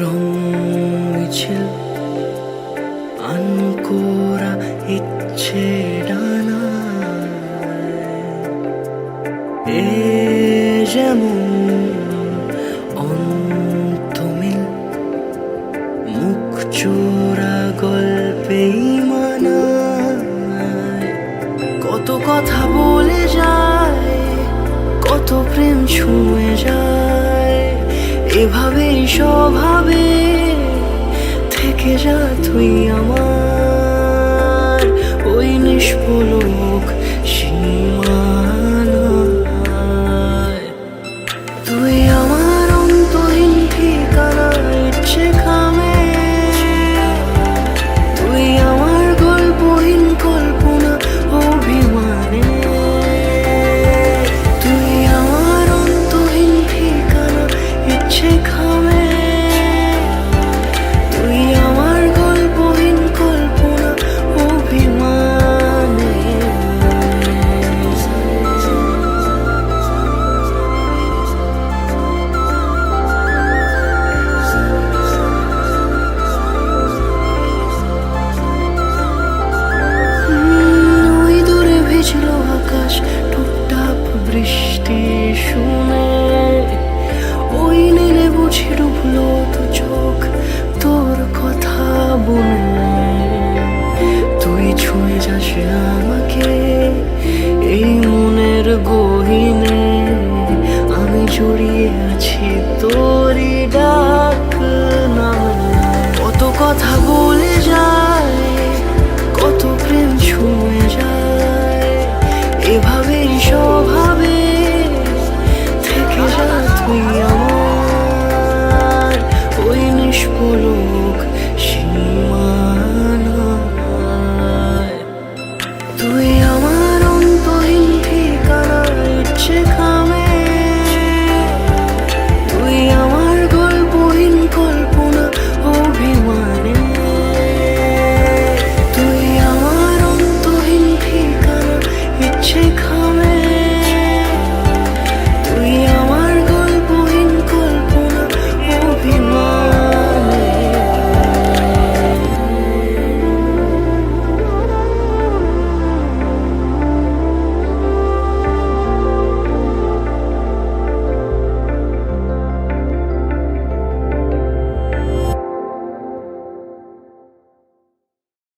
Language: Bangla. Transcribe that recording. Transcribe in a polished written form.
রং মিছিল আনকোরা ইচ্ছে ডানায় এ যেমন অন্তমিল মুখ চোরা গল্পেই মানায়। কত কথা বলে যায়, কত প্রেম ছুঁয়ে যায়, এভাবেই স্বভাবে থেকে যা তুই আমার ওই নিষ্পলক সীমানায়। তুই আমার অন্তহীন ঠিকানা ইচ্ছে খামে, তুই আমার গল্পহীন কল্পনা অভিমানে। তুই আমার অন্তহীন ঠিকানা ইচ্ছে খামে, তুই আমার গল্পহীন কল্পনা অভিমানে। ওই দূরে ভিজল আকাশ টুপটাপ বৃষ্টি শুনে, ওই নীলে বুঝি ডুবলো তো চোখ তোর কথা বলে। তুই ছুঁয়ে যাস আমাকে এই মনের গহীনে, আমি জড়িয়ে